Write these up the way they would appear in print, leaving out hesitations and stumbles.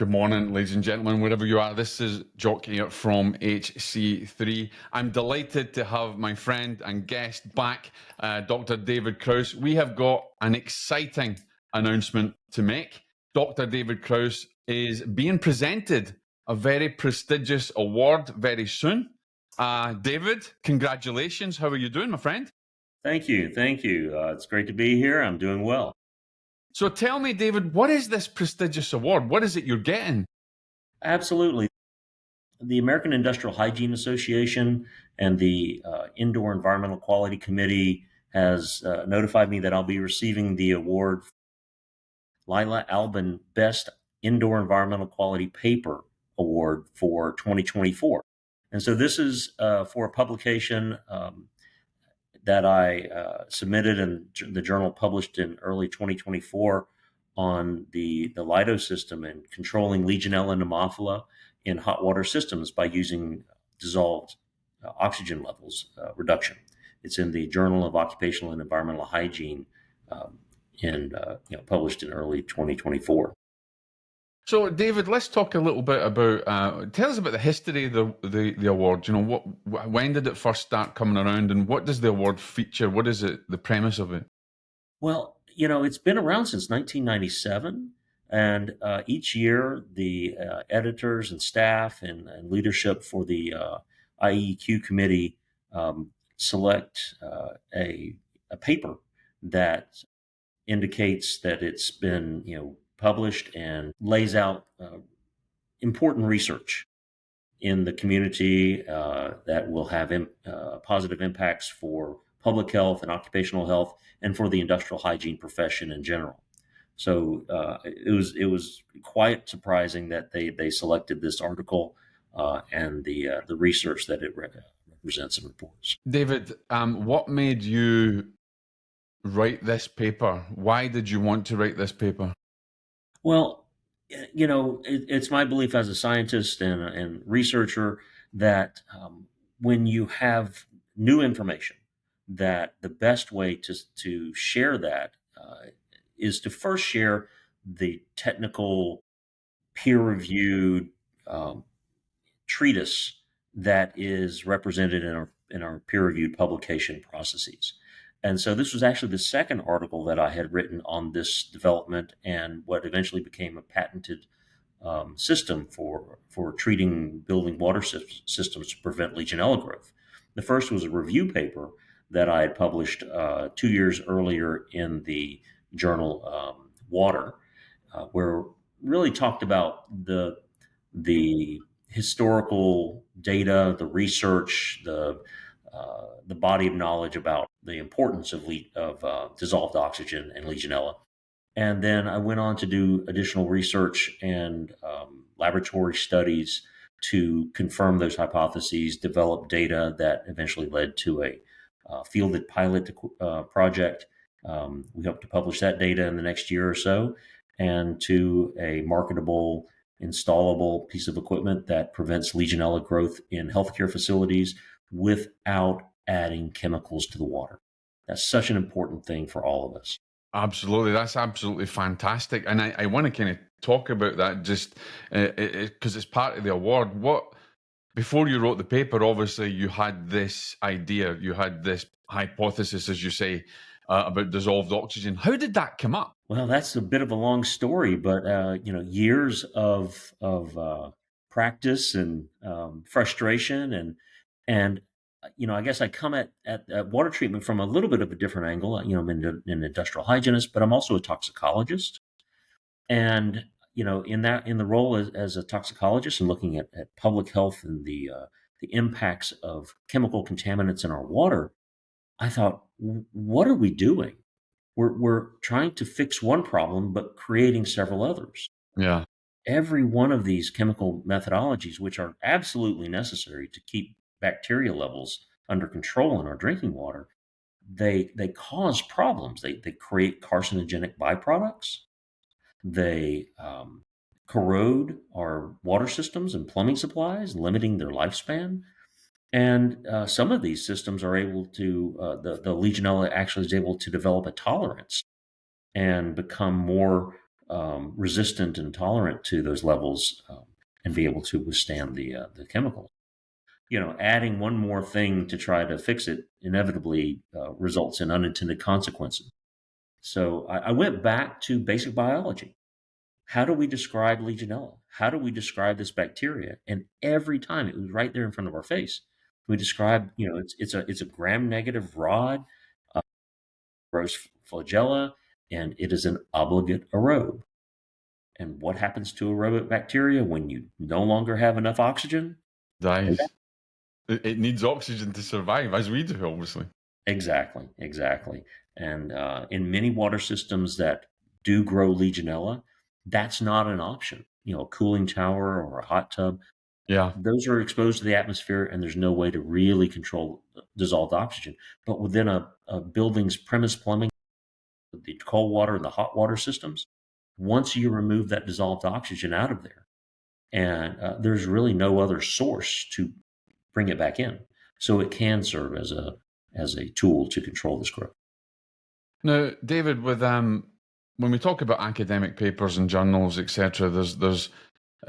Good morning, ladies and gentlemen, wherever you are. This is Jock here from HC3. I'm delighted to have my friend and guest back, Dr. David Krause. We have got an exciting announcement to make. Dr. David Krause is being presented a very prestigious award very soon. David, congratulations. How are you doing, my friend? Thank you. Thank you. It's great to be here. I'm doing well. So tell me, David, what is this prestigious award? What is it you're getting? Absolutely. The American Industrial Hygiene Association and the Indoor Environmental Quality Committee has notified me that I'll be receiving the award Lila Albin Best Indoor Environmental Quality Paper Award for 2024. And so this is for a publication that I submitted and the journal published in early 2024 on the Lido system and controlling Legionella and pneumophila in hot water systems by using dissolved oxygen levels reduction. It's in the Journal of Occupational and Environmental Hygiene and published in early 2024. So, David, let's talk a little bit about. Tell us about the history of the award. You know, when did it first start coming around, and what does the award feature? What is it? The premise of it? Well, it's been around since 1997, and each year the editors and staff and leadership for the IEQ committee select a paper that indicates that it's been published and lays out important research in the community that will have positive impacts for public health and occupational health and for the industrial hygiene profession in general. So it was quite surprising that they selected this article and the research that it represents and reports. David, what made you write this paper? Why did you want to write this paper? Well, it's my belief as a scientist and researcher that when you have new information, that the best way to share that is to first share the technical, peer-reviewed treatise that is represented in our peer-reviewed publication processes. And so this was actually the second article that I had written on this development and what eventually became a patented system for treating building water systems to prevent Legionella growth. The first was a review paper that I had published 2 years earlier in the journal Water, where really talked about the historical data, the research, the body of knowledge about the importance of dissolved oxygen and Legionella. And then I went on to do additional research and laboratory studies to confirm those hypotheses, develop data that eventually led to a fielded pilot project. We hope to publish that data in the next year or so, and to a marketable, installable piece of equipment that prevents Legionella growth in healthcare facilities without adding chemicals to the water. That's such an important thing for all of us. Absolutely. That's absolutely fantastic. And I want to kind of talk about that just because it's part of the award. Before you wrote the paper, obviously you had this idea, you had this hypothesis, as you say, about dissolved oxygen. How did that come up? Well, that's a bit of a long story, but years of practice and frustration and I guess I come at water treatment from a little bit of a different angle. I'm an industrial hygienist, but I'm also a toxicologist. And, in the role as a toxicologist and looking at public health and the impacts of chemical contaminants in our water, I thought, what are we doing? We're trying to fix one problem, but creating several others. Yeah. Every one of these chemical methodologies, which are absolutely necessary to keep bacteria levels under control in our drinking water, they cause problems. They create carcinogenic byproducts. They corrode our water systems and plumbing supplies, limiting their lifespan. And some of these systems are able to, the Legionella actually is able to develop a tolerance and become more resistant and tolerant to those levels, and be able to withstand the chemicals. Adding one more thing to try to fix it inevitably results in unintended consequences. So I went back to basic biology. How do we describe Legionella? How do we describe this bacteria? And every time it was right there in front of our face. We describe, it's a gram-negative rod, gross flagella, and it is an obligate aerobe. And what happens to aerobic bacteria when you no longer have enough oxygen? Dies. It needs oxygen to survive, as we do, obviously. Exactly, exactly. And in many water systems that do grow Legionella, that's not an option. A cooling tower or a hot tub, Yeah. those are exposed to the atmosphere, and there's no way to really control dissolved oxygen. But within a building's premise plumbing, the cold water and the hot water systems, once you remove that dissolved oxygen out of there, and there's really no other source to bring it back in, so it can serve as a tool to control this growth. Now, David, with when we talk about academic papers and journals, etc., there's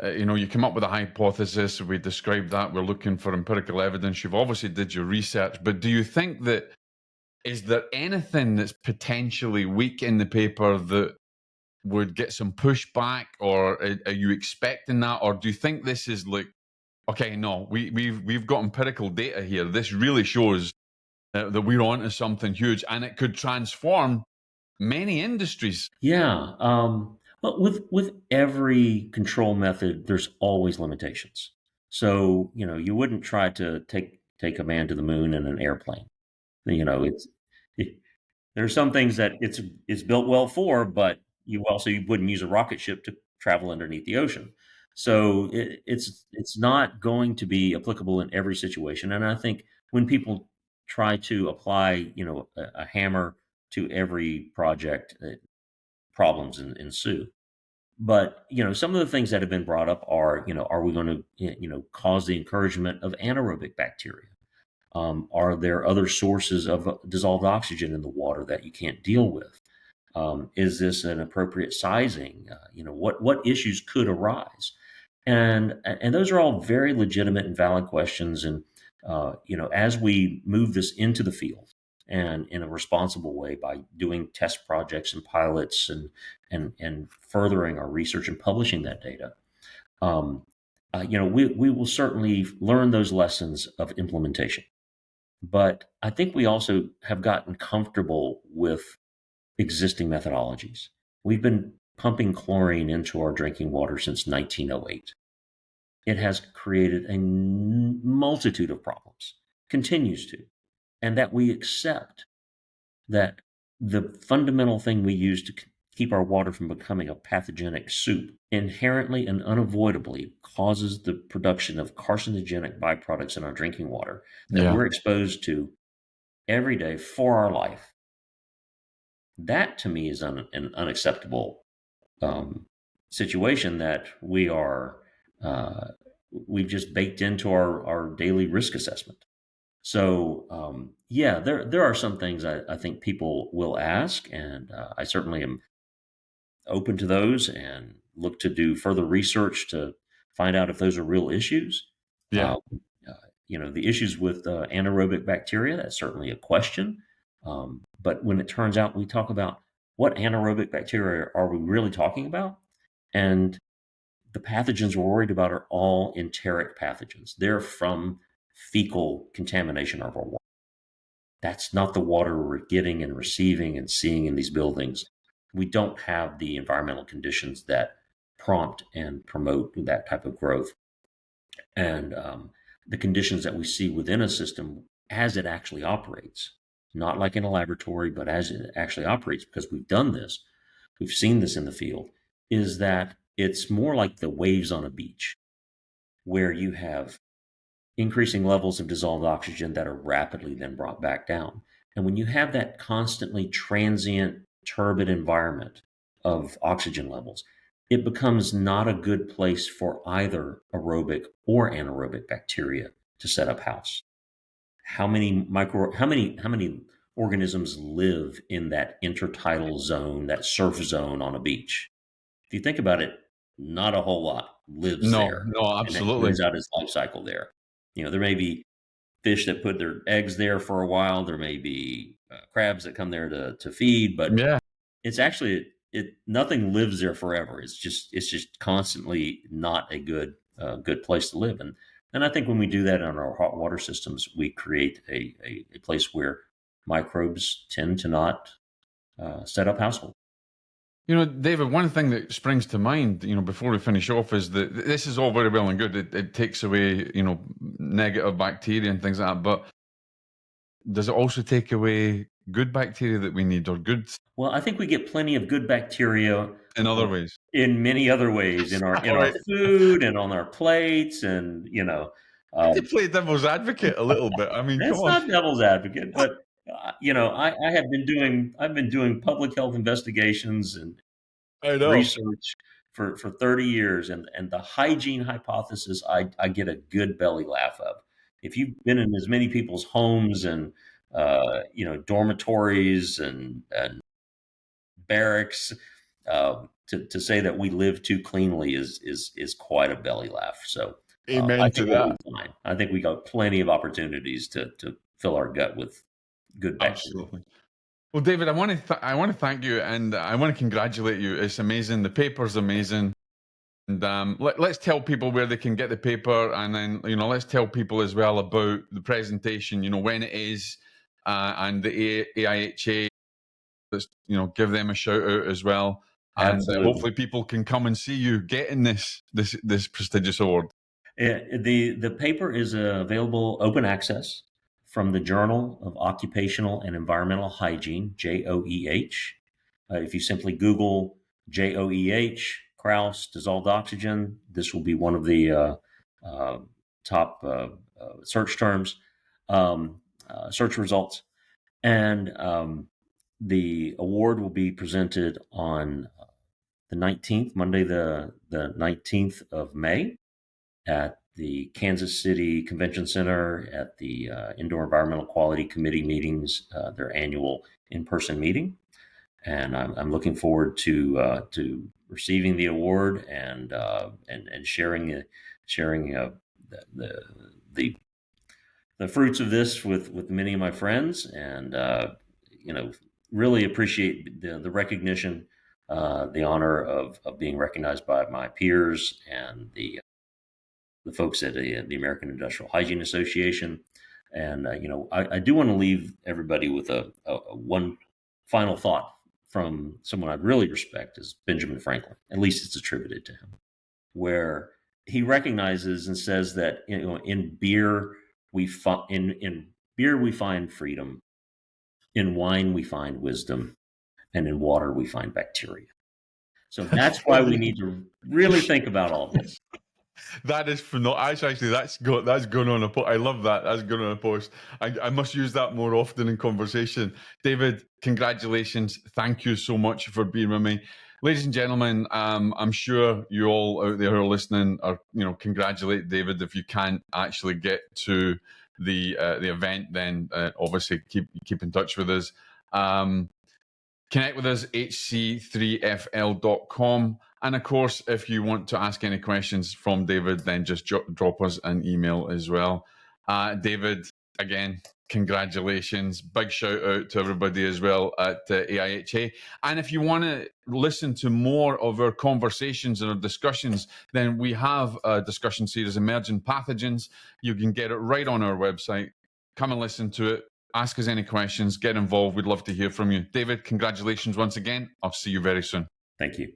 you come up with a hypothesis. We describe that. We're looking for empirical evidence. You've obviously did your research, but do you think that is there anything that's potentially weak in the paper that would get some pushback, or are you expecting that, or do you think this is like, okay, no, we've got empirical data here. This really shows that we're onto something huge, and it could transform many industries. Yeah. But with every control method, there's always limitations. So, you wouldn't try to take a man to the moon in an airplane. It, there are some things that it's built well for, but you wouldn't use a rocket ship to travel underneath the ocean. So it's not going to be applicable in every situation. And I think when people try to apply, a hammer to every project, problems ensue. But some of the things that have been brought up are we going to cause the encouragement of anaerobic bacteria? Are there other sources of dissolved oxygen in the water that you can't deal with? Is this an appropriate sizing? What issues could arise? And those are all very legitimate and valid questions. And as we move this into the field and in a responsible way by doing test projects and pilots and furthering our research and publishing that data, we will certainly learn those lessons of implementation. But I think we also have gotten comfortable with existing methodologies. We've been pumping chlorine into our drinking water since 1908. It has created a multitude of problems, continues to, and that we accept that the fundamental thing we use to keep our water from becoming a pathogenic soup inherently and unavoidably causes the production of carcinogenic byproducts in our drinking water that Yeah. we're exposed to every day for our life. That to me is an unacceptable situation that we've just baked into our daily risk assessment. So yeah, there are some things I think people will ask, and I certainly am open to those and look to do further research to find out if those are real issues. Yeah. Uh, the issues with anaerobic bacteria, that's certainly a question. But when it turns out we talk about what anaerobic bacteria are we really talking about, and the pathogens we're worried about are all enteric pathogens. They're from fecal contamination of our water. That's not the water we're getting and receiving and seeing in these buildings. We don't have the environmental conditions that prompt and promote that type of growth. And the conditions that we see within a system as it actually operates, not like in a laboratory, but as it actually operates, because we've done this, we've seen this in the field, is that it's more like the waves on a beach, where you have increasing levels of dissolved oxygen that are rapidly then brought back down. And when you have that constantly transient, turbid environment of oxygen levels, it becomes not a good place for either aerobic or anaerobic bacteria to set up house. How many organisms live in that intertidal zone, that surf zone on a beach? you think about it, not a whole lot lives No, there no, and that absolutely. lives out its life cycle there. There may be fish that put their eggs there for a while. There may be crabs that come there to feed, but Yeah. it's actually nothing lives there forever. It's just constantly not a good place to live. And I think when we do that on our hot water systems, we create a place where microbes tend to not set up household. David, one thing that springs to mind, before we finish off is that this is all very well and good. It takes away, negative bacteria and things like that. But does it also take away good bacteria that we need or good Well, I think we get plenty of good bacteria in uh, other ways? in many other ways in our in All our right. food and on our plates, and To um, play devil's advocate a little bit. I mean, come it's on. not devil's advocate, but I've been doing public health investigations and I know. research for 30 years, and the hygiene hypothesis I get a good belly laugh of. If you've been in as many people's homes and dormitories and barracks, to say that we live too cleanly is quite a belly laugh. So I Amen to think we'll that. be fine. I think we got plenty of opportunities to fill our gut with good bacteria. Absolutely. Well, David, I want to thank you and I want to congratulate you. It's amazing. The paper's amazing. And let's tell people where they can get the paper, and then let's tell people as well about the presentation. When it is, and the AIHA. Let's give them a shout out as well, and Absolutely. hopefully people can come and see you getting this prestigious award. The paper is available open access from the Journal of Occupational and Environmental Hygiene, JOEH. If you simply Google JOEH, Krause, dissolved oxygen, this will be one of the uh, top search terms, search results. And the award will be presented on the 19th, Monday, the 19th of May at the Kansas City Convention Center at the Indoor Environmental Quality Committee meetings, their annual in-person meeting. And I'm looking forward to receiving the award and sharing the the the fruits of this with many of my friends, and you know really appreciate the recognition, the honor of being recognized by my peers and the folks at the American Industrial Hygiene Association. And I do want to leave everybody with a one final thought from someone I really respect, is Benjamin Franklin. At least it's attributed to him, where he recognizes and says that in beer in beer we find freedom, in wine we find wisdom, and in water we find bacteria. So that's why Well, we need to really think about all this. that is phenomenal. Actually, that's going on a post. I love that. That's going on a post. I must use that more often in conversation. David, congratulations. Thank you so much for being with me. Ladies and gentlemen, I'm sure you all out there who are listening are, congratulate David. If you can't actually get to the event, then obviously keep in touch with us. Connect with us, hc3fl.com. And of course, if you want to ask any questions from David, then just drop us an email as well. David, again, congratulations. Big shout out to everybody as well at AIHA. And if you want to listen to more of our conversations and our discussions, then we have a discussion series, Emerging Pathogens. You can get it right on our website. Come and listen to it. Ask us any questions, get involved. We'd love to hear from you. David, congratulations once again. I'll see you very soon. Thank you.